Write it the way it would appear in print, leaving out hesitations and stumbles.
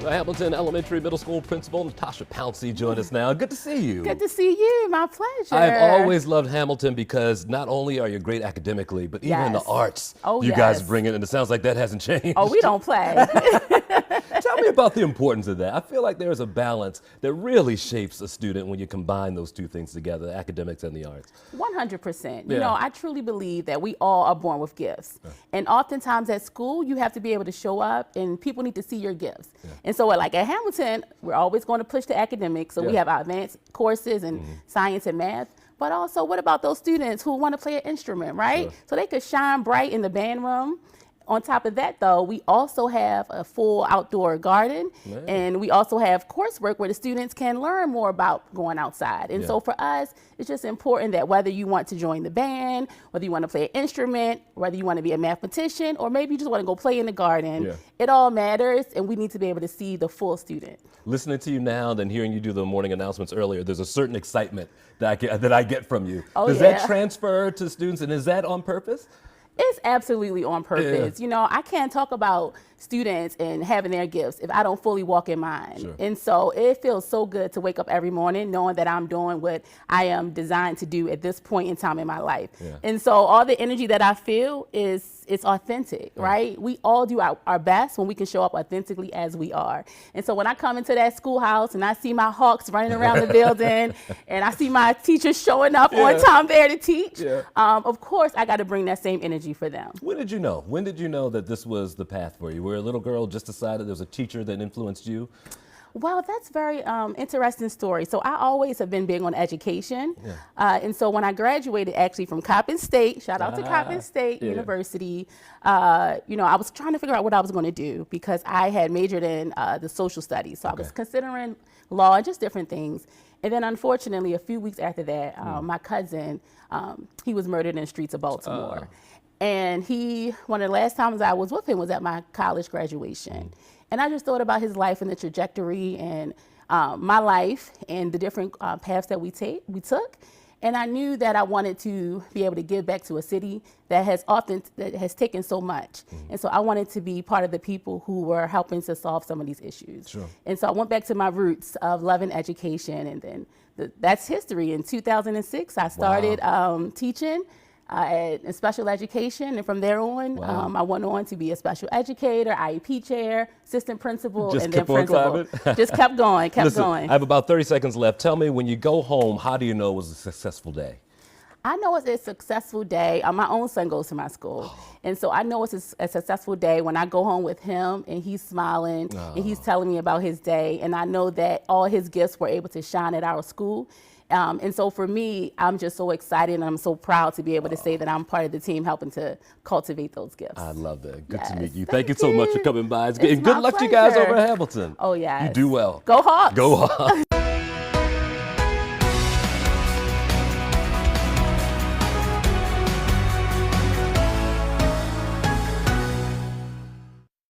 Hamilton Elementary Middle School Principal Natasha Pouncey joined us now. Good to see you. Good to see you. My pleasure. I've always loved Hamilton because not only are you great academically, but even in the arts, you guys bring it, and it sounds like that hasn't changed. Oh, we don't play. Tell me about the importance of that. I feel like there's a balance that really shapes a student when you combine those two things together, academics and the arts. 100%. You know, I truly believe that we all are born with gifts. And oftentimes at school, you have to be able to show up and people need to see your gifts. And so like at Hamilton, we're always going to push the academics. So we have our advanced courses and science and math. But also, what about those students who want to play an instrument, right? So they could shine bright in the band room. On top of that, though, we also have a full outdoor garden, and we also have coursework where the students can learn more about going outside. And so for us, it's just important that whether you want to join the band, whether you want to play an instrument, whether you want to be a mathematician, or maybe you just want to go play in the garden, it all matters, and we need to be able to see the full student. Listening to you now, then hearing you do the morning announcements earlier, there's a certain excitement that I get from you. Does that transfer to students, and is that on purpose? It's absolutely on purpose. You know, I can't talk about students and having their gifts if I don't fully walk in mine. And so it feels so good to wake up every morning knowing that I'm doing what I am designed to do at this point in time in my life. And so all the energy that I feel it's authentic, right? We all do our best when we can show up authentically as we are. And so when I come into that schoolhouse and I see my hawks running around the building and I see my teachers showing up on time there to teach, of course I got to bring that same energy for them. When did you know? When did you know that this was the path for you? Where a little girl just decided there was a teacher that influenced you? Well, that's a very interesting story. So I always have been big on education. And so when I graduated actually from Coppin State, shout out to Coppin State University, you know, I was trying to figure out what I was going to do because I had majored in the social studies. So I was considering law and just different things. And then unfortunately, a few weeks after that, my cousin, he was murdered in the streets of Baltimore. And one of the last times I was with him was at my college graduation. And I just thought about his life and the trajectory and my life and the different paths that we took. And I knew that I wanted to be able to give back to a city that has taken so much. And so I wanted to be part of the people who were helping to solve some of these issues. And so I went back to my roots of loving education, and then that's history. In 2006, I started teaching in special education, and from there on, I went on to be a special educator, IEP chair, assistant principal, and then principal. Just kept going, kept going. I have about 30 seconds left. Tell me, when you go home, how do you know it was a successful day? I know it's a successful day. My own son goes to my school. And so I know it's a successful day when I go home with him and he's smiling and he's telling me about his day. And I know that all his gifts were able to shine at our school. And so for me, I'm just so excited and I'm so proud to be able to say that I'm part of the team helping to cultivate those gifts. I love that. Good to meet you. Thank you so much for coming by. It's good luck to you guys over at Hamilton. Oh, yeah. You do well. Go Hawks. Go Hawks.